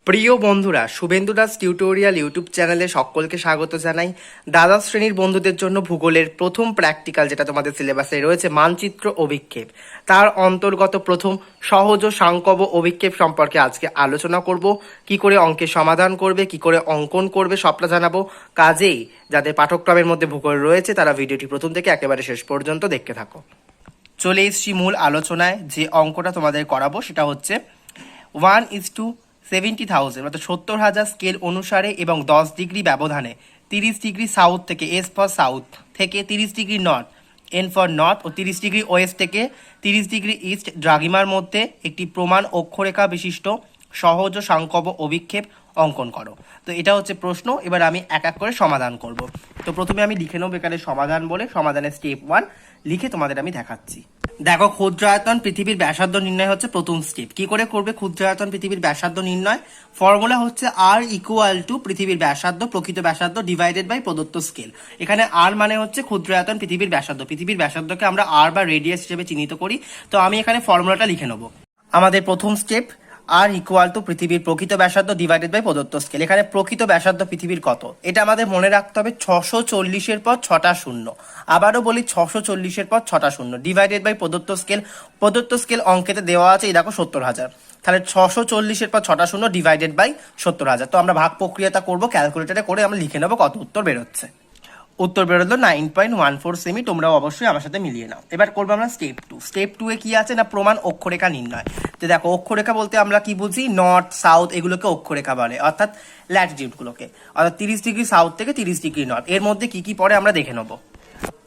প্রিয় বন্ধুরা, Suvendu Das tutorial YouTube চ্যানেলে সকলকে স্বাগত জানাই। দ্বাদশ শ্রেণীর বন্ধুদের জন্য ভূগোলের প্রথম প্র্যাকটিক্যাল, যেটা তোমাদের সিলেবাসে রয়েছে, মানচিত্র অভিক্ষেপ, তার অন্তর্গত প্রথম সহজ ও সাংকব অভিক্ষেপ সম্পর্কে আজকে আলোচনা করব। কি করে অঙ্কের সমাধান করবে, কি করে অঙ্কন করবে, সবটা জানাবো। কাজেই যাদের পাঠ্যক্রমের মধ্যে ভূগোল রয়েছে তারা ভিডিওটি প্রথম থেকে একেবারে শেষ পর্যন্ত দেখতে থাকো। চলে এসছি মূল আলোচনায়। যে অঙ্কটা তোমাদের করাবো সেটা হচ্ছে 1:70,000 অর্থাৎ 70,000 স্কেল অনুসারে এবং 10 ডিগ্রি ব্যবধানে 30 ডিগ্রি সাউথ থেকে, এস ফর সাউথ থেকে 30 degree north, N for north, ও 30 ডিগ্রি ওয়েস্ট থেকে 30 ডিগ্রি ইস্ট দ্রাঘিমার মধ্যে একটি প্রমাণ অক্ষরেখা বিশিষ্ট সহজ ও সাংকব অভিক্ষেপ অঙ্কন করো। তো এটা হচ্ছে প্রশ্ন। এবার আমি এক এক করে সমাধান করব। তো প্রথমে আমি লিখে নেবো এখানে সমাধান বলে, সমাধানের স্টেপ 1 লিখে তোমাদের আমি দেখাচ্ছি। দেখো, ক্ষুদ্রায়তন পৃথিবীর ব্যাসার্ধ নির্ণয় হচ্ছে প্রথম স্টেপ। কি করে করবে ক্ষুদ্রায়তন পৃথিবীর ব্যাসার্ধ নির্ণয়? ফর্মুলা হচ্ছে আর ইকুয়াল টু পৃথিবীর ব্যাসার্ধ, প্রকৃত ব্যাসার্ধ ডিভাইডেড বাই প্রদত্ত স্কেল। এখানে আর মানে হচ্ছে ক্ষুদ্রায়তন পৃথিবীর ব্যাসার্ধ। পৃথিবীর ব্যাসার্ধকে আমরা আর বা রেডিয়াস হিসেবে চিহ্নিত করি। তো আমি এখানে ফর্মুলাটা লিখে নেব। আমাদের প্রথম স্টেপ, আর ইকুয়াল টু পৃথিবীর প্রকৃত ব্যাসার্ধ ডিভাইডেড বাই প্রদত্ত স্কেল। এখানে প্রকৃত ব্যাসার্ধ পৃথিবীর কত, এটা আমাদের মনে রাখতে হবে। 640-এর পর 6টা শূন্য। আবারও বলি, 640-এর পর 6টা শূন্য ডিভাইডেড বাই প্রদত্ত স্কেল। প্রদত্ত স্কেল অঙ্কেতে দেওয়া আছে, এই দেখো 70,000। তাহলে 640-এর পর 6টা শূন্য ডিভাইডেড বাই 70,000। তো আমরা ভাগ প্রক্রিয়াটা করবো ক্যালকুলেটারে করে, আমরা লিখে নেবো কত উত্তর বেরোচ্ছে। উত্তর বেরোলো 9.14 সেমি। তোমরাও অবশ্যই আমার সাথে মিলিয়ে নাও। এবার করবো আমরা স্টেপ 2। স্টেপ 2 এ কি আছে না, প্রমাণ অক্ষরেখা নির্ণয়। তো দেখো, অক্ষরেখা বলতে আমরা কি বুঝি? নর্থ সাউথ এগুলোকে অক্ষরেখা বলে, অর্থাৎ ল্যাটিটিউডগুলোকে। অর্থাৎ 30 ডিগ্রি সাউথ থেকে 30 ডিগ্রি নর্থ, এর মধ্যে কি কি পড়ে আমরা দেখে নেবো।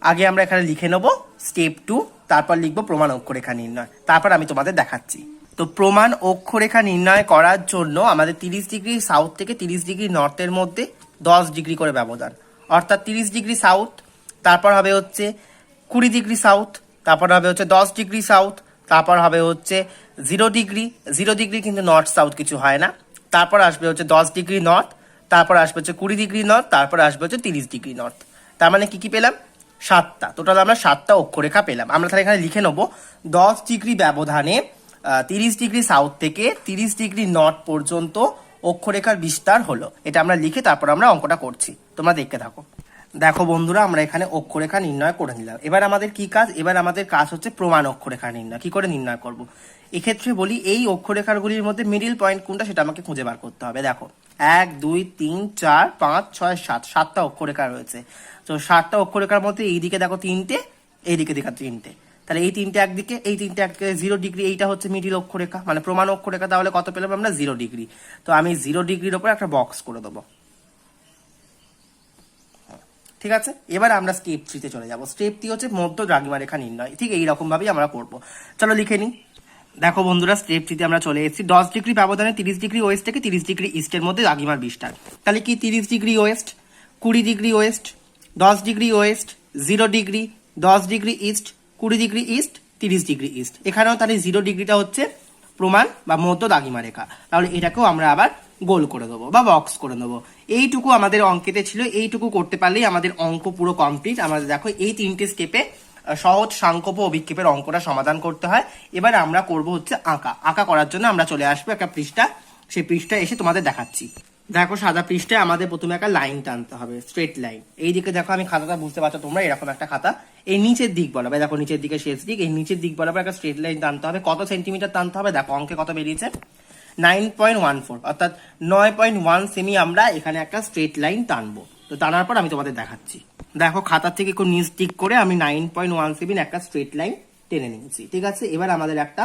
আগে আমরা এখানে লিখে নেবো স্টেপ 2, তারপর লিখবো প্রমাণ অক্ষরেখা নির্ণয়, তারপর আমি তোমাদের দেখাচ্ছি। তো প্রমাণ অক্ষরেখা নির্ণয় করার জন্য আমাদের 30 ডিগ্রি সাউথ থেকে 30 ডিগ্রি নর্থের মধ্যে 10 ডিগ্রি করে ব্যবধান, অর্থাৎ 30 ডিগ্রি সাউথ, তারপর হবে হচ্ছে 20 ডিগ্রি সাউথ, তারপর হবে হচ্ছে 10 ডিগ্রি সাউথ, তারপর হবে হচ্ছে 0 ডিগ্রি। 0 ডিগ্রি কিন্তু নর্থ সাউথ কিছু হয় না। তারপর আসবে হচ্ছে 10 ডিগ্রি নর্থ, তারপর আসবে হচ্ছে 20 ডিগ্রি নর্থ, তারপর আসবে হচ্ছে 30 ডিগ্রি নর্থ। তার মানে কি কি পেলাম? 7টা। টোটাল আমরা 7টা অক্ষরেখা পেলাম। আমরা তাহলে এখানে লিখে নেবো 10 ডিগ্রি ব্যবধানে 30 ডিগ্রি সাউথ থেকে 30 ডিগ্রি নর্থ পর্যন্ত অক্ষরেখার বিস্তার হলো। এটা আমরা লিখে তারপর আমরা অঙ্কটা করছি, তোমরা দেখতে থাকো। দেখো বন্ধুরা, আমরা এখানে অক্ষরেখা নির্ণয় করে নিলাম। এবার আমাদের কি কাজ? এবার আমাদের কাজ হচ্ছে প্রমাণ অক্ষরেখা নির্ণয়। কি করে নির্ণয় করব? এক্ষেত্রে বলি, এই অক্ষরেখাগুলির মধ্যে মিডিল পয়েন্ট কোনটা সেটা আমাকে খুঁজে বার করতে হবে। দেখো, 1 2 3 4 5 6 7, 7টা অক্ষরেখা রয়েছে। তো 7টা অক্ষরেখার মধ্যে এইদিকে দেখো 3টে, এইদিকে দেখো 3টে। তাহলে এই 3টে একদিকে, এই 3টে একদিকে। 0 ডিগ্রি এইটা হচ্ছে মিডিল অক্ষরেখা, মানে প্রমাণ অক্ষরেখা। তাহলে কত পেলাম আমরা? 0 ডিগ্রি। তো আমি 0 ডিগ্রির ওপর একটা বক্স করে দেবো। ঠিক আছে, এবার আমরা স্টেপ 3 তে চলে যাব। স্টেপ 3 হচ্ছে মধ্য দ্রাঘিমা রেখা নির্ণয়। ঠিক এইরকম ভাবেই আমরা করবো। চলো লিখে নিই। দেখো বন্ধুরা, স্টেপ 3 তে আমরা চলে এসেছি। 10 ডিগ্রি ব্যবধানে 30 ডিগ্রি ওয়েস্ট থেকে 30 ডিগ্রি ইস্টের মধ্যে দ্রাঘিমার বিস্তার। তাহলে কি 30 degree West, 20 degree West, 10 degree West, 0 degree, 10 degree east, 20 degree east, 30 degree east. এখানেও তাহলে 0 ডিগ্রিটা হচ্ছে প্রমাণ বা মধ্য দ্রাঘিমা রেখা। তাহলে এটাকেও আমরা আবার গোল করে দেবো বা বক্স করে দেবো। এইটুকু আমাদের অঙ্কেতে ছিল। এইটুকু করতে পারলেই আমাদের অঙ্ক পুরো কমপ্লিট। আমাদের দেখো এই 3টে স্টেপে সহজ সাংকব অভিক্ষেপের অঙ্কটা সমাধান করতে হয়। এবার আমরা করব হচ্ছে আঁকা। আঁকা করার জন্য আমরা চলে আসবো একটা পৃষ্ঠা, সেই পৃষ্ঠায় এসে তোমাদের দেখাচ্ছি। দেখো, সাদা পৃষ্ঠায় আমাদের প্রথমে একটা লাইন টানতে হবে, স্ট্রেট লাইন। এইদিকে দেখো, আমি খাতাটা বুঝতে পারছো তোমরা, এরকম একটা খাতা। এই নিচের দিক বরাবর, দেখো নিচের দিকে শেষ দিক, এই নিচের দিক বরাবর একটা স্ট্রেট লাইন টানতে হবে। কত সেন্টিমিটার টানতে হবে? দেখো অঙ্কে কত বেরিয়েছে, 9.14, অর্থাৎ 9.1 সেমি আমরা এখানে একটা স্ট্রেট লাইন টানবো। তো টানার পর আমি তোমাদের দেখাচ্ছি। দেখো, খাতার থেকে একটু নিচ দিক করে আমি 9.1 সেমি একটা স্ট্রেট লাইন টেনে নিয়েছি। ঠিক আছে, এবার আমাদের একটা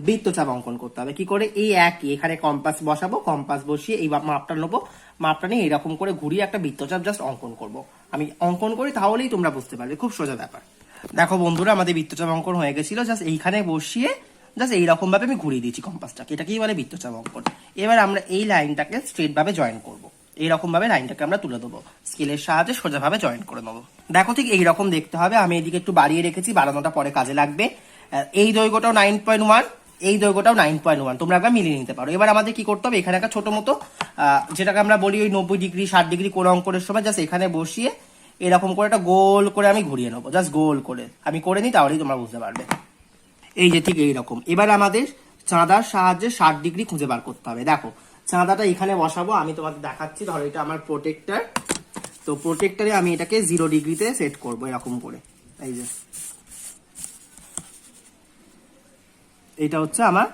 বৃত্তচাপ অঙ্কন করতে হবে। কি করে? এই একই, এখানে কম্পাস বসাবো, কম্পাস বসিয়ে এই মাপটা নেবো, মাপটা নিয়ে এরকম করে ঘুরিয়ে একটা বৃত্তচাপ জাস্ট অঙ্কন করব। আমি অঙ্কন করি, তাহলেই তোমরা বুঝতে পারবে, খুব সোজা ব্যাপার। দেখো বন্ধুরা, আমাদের বৃত্তচাপ অঙ্কন হয়ে গেছিল। জাস্ট এইখানে বসিয়ে জাস্ট এইরকম ভাবে আমি ঘুরিয়ে দিয়েছি কম্পাসটাকে। এটাকেই বলে বৃত্তচাপ অঙ্কন। এবার আমরা এই লাইনটাকে স্ট্রেট ভাবে জয়েন করবো। এইরকম ভাবে লাইনটাকে আমরা তুলে দেবো, স্কেলের সাহায্যে সোজাভাবে জয়েন করে নেবো। দেখো, ঠিক এইরকম দেখতে হবে। আমি এদিকে একটু বাড়িয়ে রেখেছি, বাড়ানোটা পরে কাজে লাগবে। এই দৈর্ঘ্যটাও 9.1, এই দৈর্ঘ্যটাও 9.1, তোমরা একবার মিলিয়ে নিতে পারো। এবার আমাদের কি করতে হবে? এখানে একটা ছোট মতো যেটাকে আমরা বলি ওই 90 ডিগ্রি 60 ডিগ্রি কোণ অঙ্কনের সময় জাস্ট এখানে বসিয়ে এরকম করে একটা গোল করে আমি ঘুরিয়ে নেবো। জাস্ট গোল করে আমি করে নিই, তাহলেই তোমরা বুঝতে পারবে। এই যে ঠিক এইরকম। এবার আমাদের চাঁদার সাহায্যে 60 ডিগ্রি খুঁজে বার করতে হবে। দেখো, চাঁদাটা এখানে বসাবো, আমি তোমাকে দেখাচ্ছি। ধরো এটা আমার প্রোটেক্টর, তো প্রোটেক্টরে আমি এটাকে 0 ডিগ্রিতে সেট করবো এরকম করে। এই যে এটা হচ্ছে আমার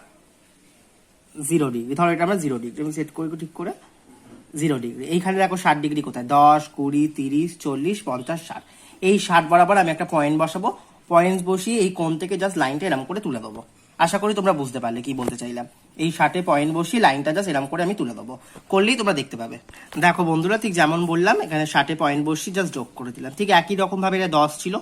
0 ডিগ্রি, ধরো এটা আমরা 0 ডিগ্রি আমি সেট করবো ঠিক করে 0 ডিগ্রি। এইখানে দেখো 60 ডিগ্রি কোথায়, 10, 20, 30, 40, 50, 60। এই 60 বরাবর আমি একটা পয়েন্ট বসাবো, পয়েন্ট বসিয়ে এই কোণ থেকে জাস্ট লাইনটা এরকম করে তুলে দেবো। আশা করি তোমরা বুঝতে পারলে কি বলতে চাইলাম। এই 60-এ পয়েন্ট বসিয়ে লাইনটা জাস্ট এরকম করে আমি তুলে দেবো, করলেই তোমরা দেখতে পাবে। দেখো বন্ধুরা, ঠিক যেমন বললাম এখানে 60-এ পয়েন্ট বসিয়ে জাস্ট যোগ করে দিলাম। ঠিক একই রকম ভাবে এটা 10 ছিল,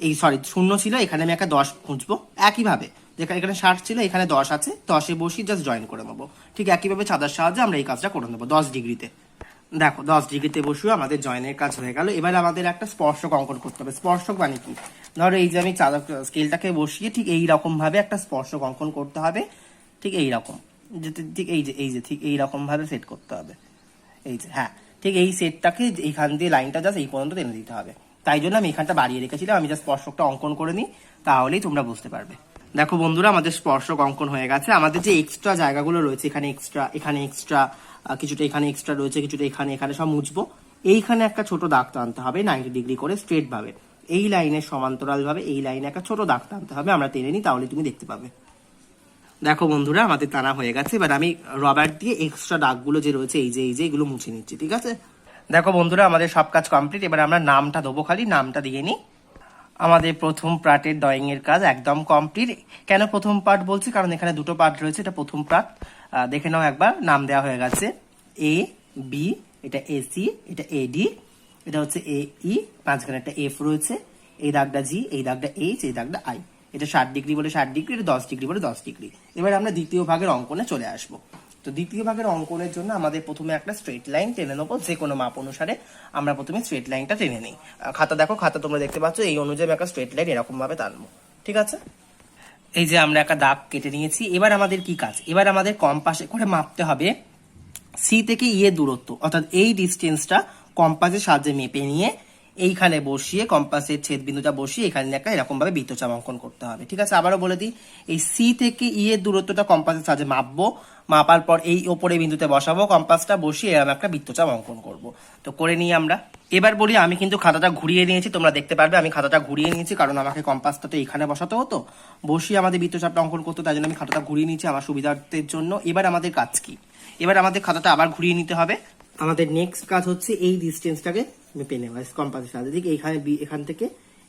এই সরি 0 ছিল, এখানে আমি একটা 10 খুঁজবো। একইভাবে যেখানে এখানে 60 ছিল এখানে 10 আছে, 10-এ বসিয়ে জাস্ট জয়েন করে নেবো। ঠিক একইভাবে চাঁদার সাহায্যে আমরা এই কাজটা করে নেবো 10 ডিগ্রিতে। দেখো 10 ডিগ্রিতে বসিয়ে আমাদের জয়েনের কাজ হয়ে গেল। এবার আমাদের একটা স্পর্শক অঙ্কন করতে হবে। স্পর্শক মানে কি, ধরো এই যে আমি স্কেলটাকে বসিয়ে ঠিক এই রকম ভাবে একটা স্পর্শক অঙ্কন করতে হবে। ঠিক এই রকম, ঠিক ঠিক এই রকম ভাবে সেট করতে হবে। এই যে হ্যাঁ, ঠিক এই সেটটাকে এইখান দিয়ে লাইনটা জাস্ট এই পর্যন্ত টেনে দিতে হবে। তাই জন্য আমি এখানটা বাড়িয়ে রেখেছিলাম, আমি জাস্ট স্পর্শকটা অঙ্কন করে নিই, তাহলেই তোমরা বুঝতে পারবে। দেখো বন্ধুরা, আমাদের স্পর্শক অঙ্কন হয়ে গেছে। আমাদের যে এক্সট্রা জায়গাগুলো রয়েছে, এখানে এক্সট্রা, এখানে এক্সট্রা, কিছুটা এখানে এক্সট্রা রয়েছে, কিছুটা এখানে, এখানে সব মুছবো। এইখানে একটা ছোট দাগ টানতে হবে 90 ডিগ্রি করে স্ট্রেট ভাবে, এই লাইনের সমান্তরাল ভাবে এই লাইনে একটা ছোট দাগ টানতে হবে। আমরা টেনে নিই, তাহলে তুমি দেখতে পাবে। দেখো বন্ধুরা, আমাদের টানা হয়ে গেছে। এবার আমি রবার দিয়ে এক্সট্রা দাগগুলো যে রয়েছে এই যে এগুলো মুছে নিচ্ছি। ঠিক আছে, দেখো বন্ধুরা, আমাদের সব কাজ কমপ্লিট। এবার আমরা নামটা দেবো, খালি নামটা দিয়ে নিই। আমাদের প্রথম পার্টের ড্রয়িং এর কাজ একদম কমপ্লিট। কেন প্রথম পার্ট বলছি, কারণ এখানে দুটো পার্ট রয়েছে, এটা প্রথম পার্ট। দেখে নাও একবার, নাম দেওয়া হয়ে গেছে এ বি, এটা এসি, এটা এডি, এটা হচ্ছে এ ই, মাঝখানে একটা এফ রয়েছে, এই দাগটা জি, এই দাগটা এইচ, এই দাগটা আই। এটা 60 ডিগ্রি বলে 60 ডিগ্রি, এটা 10 ডিগ্রি বলে 10 ডিগ্রি। এবার আমরা দ্বিতীয় ভাগের অঙ্কনে চলে আসবো। তো দ্বিতীয় ভাগের অঙ্কনের জন্য আমাদের প্রথমে একটা স্ট্রেট লাইন টেনে নেবো। যে কোনো মাপ অনুসারে আমরা প্রথমে স্ট্রেট লাইনটা টেনে নিই। খাতা দেখো, খাতা তোমরা দেখতে পাচ্ছ, এই অনুযায়ী একটা স্ট্রেট লাইন এরকম ভাবে টানবো। ঠিক আছে, এই যে আমরা একটা দাগ কেটে নিয়েছি। এবার আমাদের কি কাজ, এবার আমাদের কম্পাসে করে মাপতে হবে সি থেকে ই এর দূরত্ব, অর্থাৎ এই ডিস্টেন্সটা কম্পাসের সাহায্যে মেপে নিয়ে এইখানে বসিয়ে কম্পাসের ছেদ বিন্দুটা বসিয়ে এখানে একটা এরকম ভাবে বৃত্তচাপ অঙ্কন করতে হবে। ঠিক আছে, আবারও বলে দিই, এই সি থেকে ই এর দূরত্বটা কম্পাসের সাহায্যে মাপবো, মাপার পর এই ওপরে বিন্দুতে বসাবো, কম্পাসটা বসিয়ে এরকম একটা বৃত্তচাপ অঙ্কন করব। তো করে নিই আমরা। এবার বলি, আমি কিন্তু খাতাটা ঘুরিয়ে নিয়েছি, তোমরা দেখতে পারবে আমি খাতাটা ঘুরিয়ে নিয়েছি, কারণ আমাকে কম্পাসটা তো এখানে বসাতে হতো, বসিয়ে আমাদের বৃত্তচাপটা অঙ্কন করতে, তাই জন্য আমি খাতাটা ঘুরিয়ে নিয়েছি আমার সুবিধার্থের জন্য। এবার আমাদের কাজ কি, এবার আমাদের খাতাটা আবার ঘুরিয়ে নিতে হবে। আমাদের নেক্সট কাজ হচ্ছে এই ডিস্টেন্সটাকে মেপে নেওয়া কম্পাসের সাহায্যে। ঠিক এইখানে এখান থেকে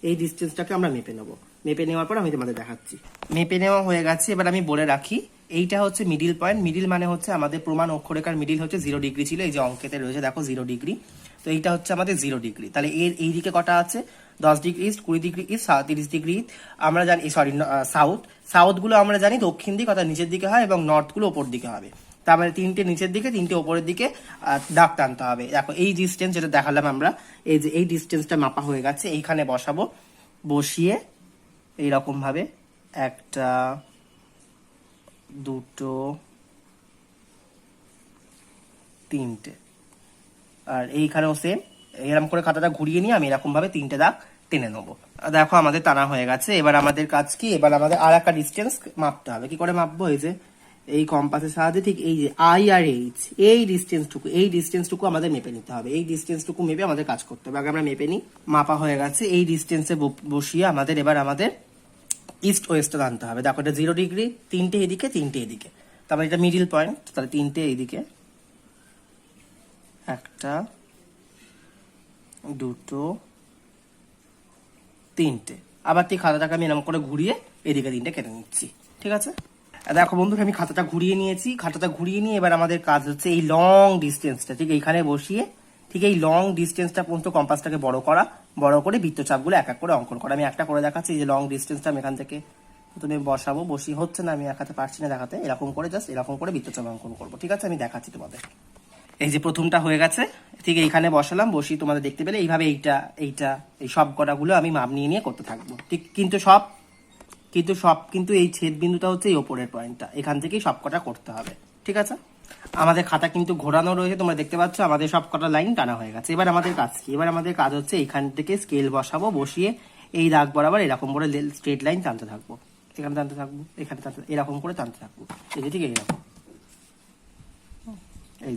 এই ডিস্টেন্সটাকে আমরা মেপে নেবো। মেপে নেওয়ার পর আমি তোমাদের দেখাচ্ছি। মেপে নেওয়া হয়ে গেছে। এবার আমি বলে রাখি, এইটা হচ্ছে মিডিল পয়েন্ট। মিডিল মানে হচ্ছে আমাদের প্রমাণ অক্ষরেখার মিডিল হচ্ছে 0 ডিগ্রি ছিল, এই যে অঙ্কেতে রয়েছে দেখো 0 ডিগ্রি। তো এইটা হচ্ছে আমাদের 0 ডিগ্রি। তাহলে এর এই দিকে কটা আছে, 10 degree east, 20 degree east, 30 degree আমরা জানি, সরি সাউথ। সাউথ গুলো আমরা জানি দক্ষিণ দিক অর্থাৎ নিচের দিকে হয়, এবং নর্থ গুলো ওপর দিকে হবে। তারপরে 3টে নিচের দিকে, 3টে ওপরের দিকে দাগ টানতে হবে। দেখো এই ডিস্টেন্স যেটা দেখালাম আমরা, এই যে এই ডিস্টেন্সটা মাপা হয়ে গেছে, এইখানে বসাবো। বসিয়ে এইরকম ভাবে 1টা 2টো 3টে, আর এইখানেও সেম এরকম করে খাতাটা ঘুরিয়ে নিয়ে আমি এরকম ভাবে 3টে দাগ টেনে নেবো। দেখো আমাদের টানা হয়ে গেছে। এবার আমাদের কাজ কি, এবার আমাদের আর একটা ডিস্টেন্স মাপতে হবে। কি করে মাপবো, এই যে এই কম্পাসের সাহায্যে ঠিক এই যে আই আর এইচ, এই ডিস্টেন্সটুকু আমাদের মেপে নিতে হবে। এই ডিস্টেন্সটুকু মেপে আমাদের কাজ করতে হবে। আগে আমরা মেপে নিই। মাপা হয়ে গেছে। এই ডিস্টেন্সে বসিয়ে আমাদের এবার আমাদের ইস্ট ওয়েস্টে আনতে হবে। দেখো এটা 0 ডিগ্রি, 3টে এদিকে 3টে এদিকে, তারপর এটা মিডিল পয়েন্ট, তাহলে 3টে এইদিকে, 1টা 2টো 3টে। আবার ঠিক খাতাটাকে আমি এরকম করে ঘুরিয়ে এদিকে 3টে কেটে নিচ্ছি। ঠিক আছে, দেখো বন্ধুরা, আমি খাতাটা ঘুরিয়ে নিয়েছি। খাতাটা ঘুরিয়ে নিয়ে এবার আমাদের কাজ হচ্ছে এই লং ডিস্টেন্সটা ঠিক এইখানে বসিয়ে ঠিক এই লং ডিস্টেন্সটা পর্যন্ত কম্পাসটাকে বড় করে বৃত্তচাপগুলো এক এক করে অঙ্কন করা। আমি একটা করে দেখাচ্ছি। যে লং ডিস্টেন্সটা আমি এখান থেকে প্রথমে বসাবো, বসিয়ে হচ্ছে না, আমি দেখাতে পারছি না দেখাতে, এরকম করে জাস্ট এরকম করে বৃত্তচাপ অঙ্কন করবো। ঠিক আছে, আমি দেখাচ্ছি তোমাদের। এই যে প্রথমটা হয়ে গেছে, ঠিক এইখানে বসালাম, বসিয়ে তোমাদের দেখতে পেলে এইভাবে এইটা এই সব কটাগুলো আমি মাপ নিয়ে করতে থাকবো। ঠিক কিন্তু এই ছেদ বিন্দুটা হচ্ছে এই ওপরের পয়েন্টটা, এখান থেকেই সব কটা করতে হবে। ঠিক আছে, আমাদের খাতা কিন্তু ঘোরানো রয়েছে, তোমরা দেখতে পাচ্ছ আমাদের সব কটা লাইন টানা হয়ে গেছে। এবার আমাদের কাজ কি, এবার আমাদের কাজ হচ্ছে এখান থেকে স্কেল বসাবো, বসিয়ে এই দাগ বরাবর এরকম করে স্ট্রেট লাইন টানতে থাকবো। এখানে টানতে থাকবো, এখানে টানতে, এরকম করে টানতে থাকবো। এই যে ঠিক এইরকম এই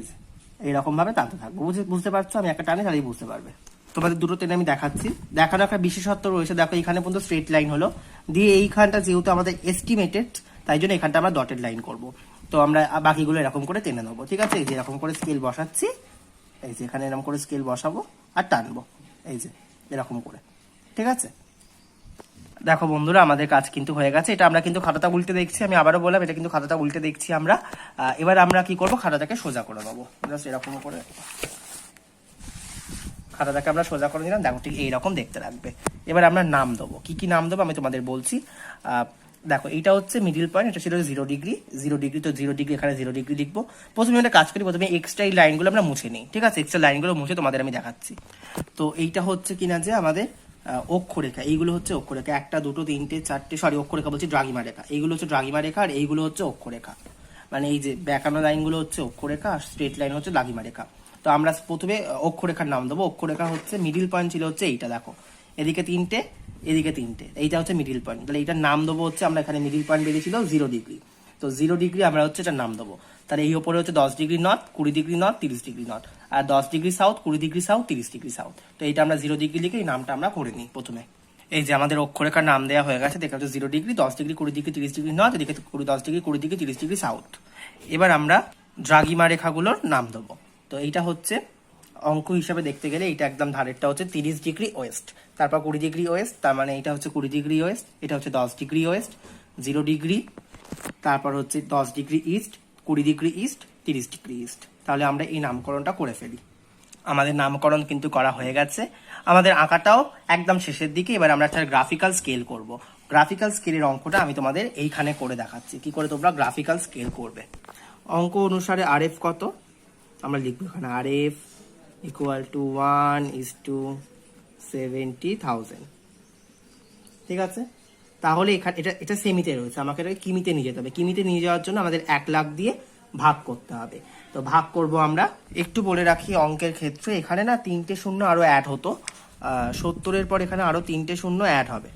যে এইরকমভাবে টানতে থাকবো। বুঝতে পারছো? আমি একটা টানে তাহলেই বুঝতে পারবে। তোমাদের দুটো টেনে আমি দেখাচ্ছি। দেখানো একটা বিশেষত্ব রয়েছে, দেখো এখানে পর্যন্ত স্ট্রেট লাইন হলো, দিয়ে এইখানটা যেহেতু আমাদের এস্টিমেটেড, তাই জন্য এখানটা আমরা ডটেড লাইন করব। তো আমরা বাকিগুলো এরকম করে টেনে নেবো, ঠিক আছে? এই যে এরকম করে স্কেল বসাচ্ছি, এই যে এখানে এরকম করে স্কেল বসাবো আর টানবো, এই যে এরকম করে, ঠিক আছে? দেখো বন্ধুরা, আমাদের কাজ কিন্তু হয়ে গেছে। এটা আমরা কিন্তু খাতাটা উল্টে দেখছি, আমি আবারও বললাম এটা কিন্তু খাতাটা উল্টে দেখছি আমরা। এবার আমরা কি করব, খাতাটাকে সোজা করে নেবো, জাস্ট এরকম করে খাতাটাকে আমরা সোজা করে নিলাম। দেখো ঠিক এইরকম দেখতে লাগবে। এবার আমরা নাম দেবো, কি কি নাম দেবো আমি তোমাদের বলছি। দেখো এইটা হচ্ছে মিডিল পয়েন্ট, এটা ছিল 0 ডিগ্রি, 0 ডিগ্রি, তো 0 ডিগ্রি এখানে 0 ডিগ্রি লিখবো। প্রথমে একটা কাজ করি, প্রথমে এক্সট্রা এই লাইনগুলো আমরা মুছে নিই, ঠিক আছে? এক্সট্রা লাইনগুলো মুছে তোমাদের আমি দেখাচ্ছি। তো এইটা হচ্ছে কিনা যে আমাদের অক্ষরেখা, এইগুলো হচ্ছে অক্ষরেখা, 1 2 3 4, সরি অক্ষরেখা বলছি, দ্রাঘিমা রেখা। এইগুলো হচ্ছে দ্রাঘিমা রেখা আর এইগুলো হচ্ছে অক্ষরেখা। মানে এই যে বেঁকানো লাইনগুলো হচ্ছে অক্ষরেখা আর স্ট্রেট লাইন হচ্ছে দ্রাঘিমা রেখা। তো আমরা প্রথমে অক্ষরেখার নাম দেবো। অক্ষরেখা হচ্ছে মিডিল পয়েন্ট ছিল হচ্ছে এইটা, দেখো এদিকে 3টে এদিকে 3টে, এইটা হচ্ছে মিডিল পয়েন্ট। তাহলে এইটার নাম দেবো হচ্ছে, আমরা এখানে মিডিল পয়েন্ট বেরিয়েছিল 0 ডিগ্রি, তো 0 ডিগ্রি আমরা হচ্ছে এটার নাম দেবো। তাহলে এই ওপরে হচ্ছে 10 degree north, 20 degree north, 30 degree north, আর 10 degree south, 20 degree south, 30 degree south. তো এইটা আমরা 0 ডিগ্রি লিখে এই নামটা আমরা করে নিই প্রথমে। এই যে আমাদের অক্ষরেখার নাম দেওয়া হয়ে গেছে, দেখা যাচ্ছে 0 degree, 10 degree, 20 degree, 30 degree north, এদিকে 10 ডিগ্রি, 20 ডিগ্রি, 30 ডিগ্রি সাউথ। এবার আমরা দ্রাঘিমা রেখাগুলোর নাম দেবো। তো এইটা হচ্ছে অঙ্ক হিসাবে দেখতে গেলে এইটা একদম ধারেরটা হচ্ছে 30 ডিগ্রি ওয়েস্ট, তারপর 20 ডিগ্রি ওয়েস্ট, তার মানে এটা হচ্ছে 20 ডিগ্রি ওয়েস্ট, এটা হচ্ছে 10 ডিগ্রি ওয়েস্ট, 0 ডিগ্রি, তারপর হচ্ছে 10 degree east, 20 degree east, 30 degree east. তাহলে আমরা এই নামকরণটা করে ফেলি। আমাদের নামকরণ কিন্তু করা হয়ে গেছে, আমাদের আঁকাটাও একদম শেষের দিকে। এবার আমরা একটা গ্রাফিক্যাল স্কেল করব। গ্রাফিক্যাল স্কেলের অঙ্কটা আমি তোমাদের এইখানে করে দেখাচ্ছি, কি করে তোমরা গ্রাফিক্যাল স্কেল করবে। অঙ্ক অনুসারে আরএফ কত আমরা লিখবো এখানে, আরএফ ইকুয়াল টু 1:70,000, ঠিক আছে? তাহলে এখানে এটা সেমিতে রয়েছে, আমাকে এটাকে কিমিতে নিয়ে যেতে হবে। কিমিতে নিয়ে যাওয়ার জন্য আমাদের 1 লাখ দিয়ে ভাগ করতে হবে। তো ভাগ করব আমরা। একটু বলে রাখি, অঙ্কের ক্ষেত্রে এখানে না 3টে শূন্য আরো অ্যাড হতো, 70-এর পর এখানে আরো 3টে শূন্য অ্যাড হবে।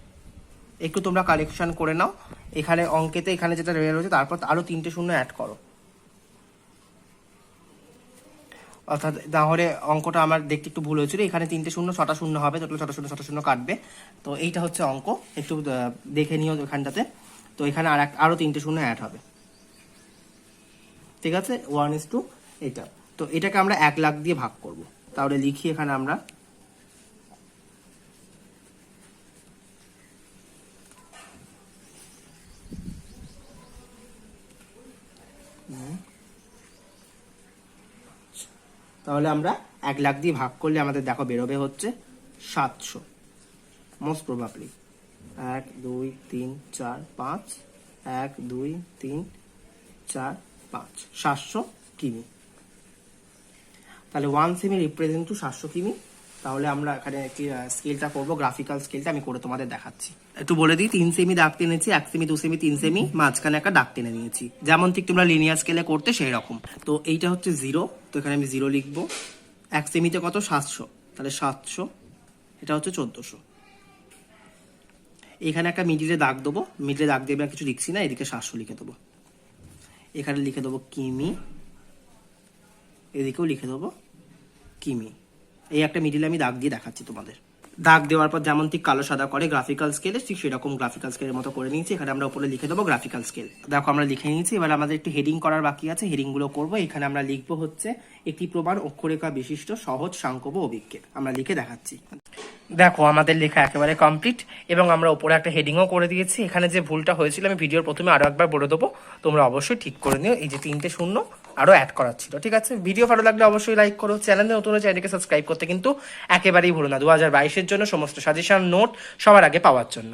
একটু তোমরা কালেকশন করে নাও, এখানে অঙ্কেতে এখানে যেটা রয়েছে তারপর আরো 3টে শূন্য অ্যাড করো, অর্থাৎ তাহলে অঙ্কটা আমার দেখতে একটু ভুল হয়েছিল। এখানে 3টে শূন্য 6টা শূন্য হবে, টোটাল 6টা শূন্য 6টা শূন্য কাটবে। তো এইটা হচ্ছে অঙ্ক, একটু দেখে নিও এখানটাতে। তো এখানে আরো 3টে শূন্য অ্যাড হবে, ঠিক আছে? 1:, এটা। তো এটাকে আমরা 1 লাখ দিয়ে ভাগ করব। তাহলে লিখি এখানে আমরা তাহলে আমরা 1 লাখ দিয়ে ভাগ করলে আমাদের দেখো বেরোবে হচ্ছে 700, মোস্ট প্রবাবলি 1 2 3 4 5, 1 2 3 4 5, 700 কিমি। তাহলে 1 সেমি রিপ্রেজেন্ট টু 700 কিমি। তাহলে আমরা এখানে স্কেলটা করবো, গ্রাফিক্যাল স্কেলটা আমি করে তোমাদের দেখাচ্ছি। একটু বলে দিই, 3 সেমি দাগ টেনেছি, 1 সেমি, 2 সেমি, 3 সেমি, মাঝখানে একটা দাগ টেনে নিয়েছি, যেমন ঠিক তোমরা লিনিয়ার স্কেলে করতে সেই রকম। তো এইটা হচ্ছে 0, তো এখানে আমি 0 লিখবো। 1 সেমিতে কত? 700, তাহলে 700, এটা হচ্ছে 1400। এখানে একটা মিডিলে দাগ দেবো, মিডিলে দাগ দিয়ে কিছু লিখছি না, এদিকে 700 লিখে দেবো। এখানে লিখে দেবো কিমি, এদিকেও লিখে দেবো কিমি। এই একটা মিডিলে আমি দাগ দিয়ে দেখাচ্ছি তোমাদের। দাগ দেওয়ার পর যেমন ঠিক কালো সাদা করে গ্রাফিক্যাল স্কেলে, ঠিক সেরকম গ্রাফিক্যাল স্কেলের মতো করে নিয়েছি। এখানে আমরা উপরে লিখে দেবো গ্রাফিক্যাল স্কেল। দেখো আমরা লিখে নিয়েছি। এবার আমাদের একটু হেডিং করার বাকি আছে, হেডিং গুলো করবো। এখানে আমরা লিখবো হচ্ছে একটি প্রমাণ অক্ষরেখা বিশিষ্ট সহজ সাংখ্যব অভিক্ষেপ। আমরা লিখে দেখাচ্ছি। দেখো আমাদের লেখা একেবারে কমপ্লিট, এবং আমরা উপরে একটা হেডিংও করে দিয়েছি। এখানে যে ভুলটা হয়েছিল আমি ভিডিওর প্রথমে আরো একবার বলে দেবো, তোমরা অবশ্যই ঠিক করে নিও। এই যে 3টে শূন্য আরো অ্যাড করার ছিল, ঠিক আছে? ভিডিও ভালো লাগলে অবশ্যই লাইক করো, চ্যানেলে নতুন হলে চ্যানেলকে সাবস্ক্রাইব করতে কিন্তু একেবারেই ভুলো না। 2022-এর জন্য সমস্ত সাজেশন নোট সবার আগে পাওয়ার জন্য।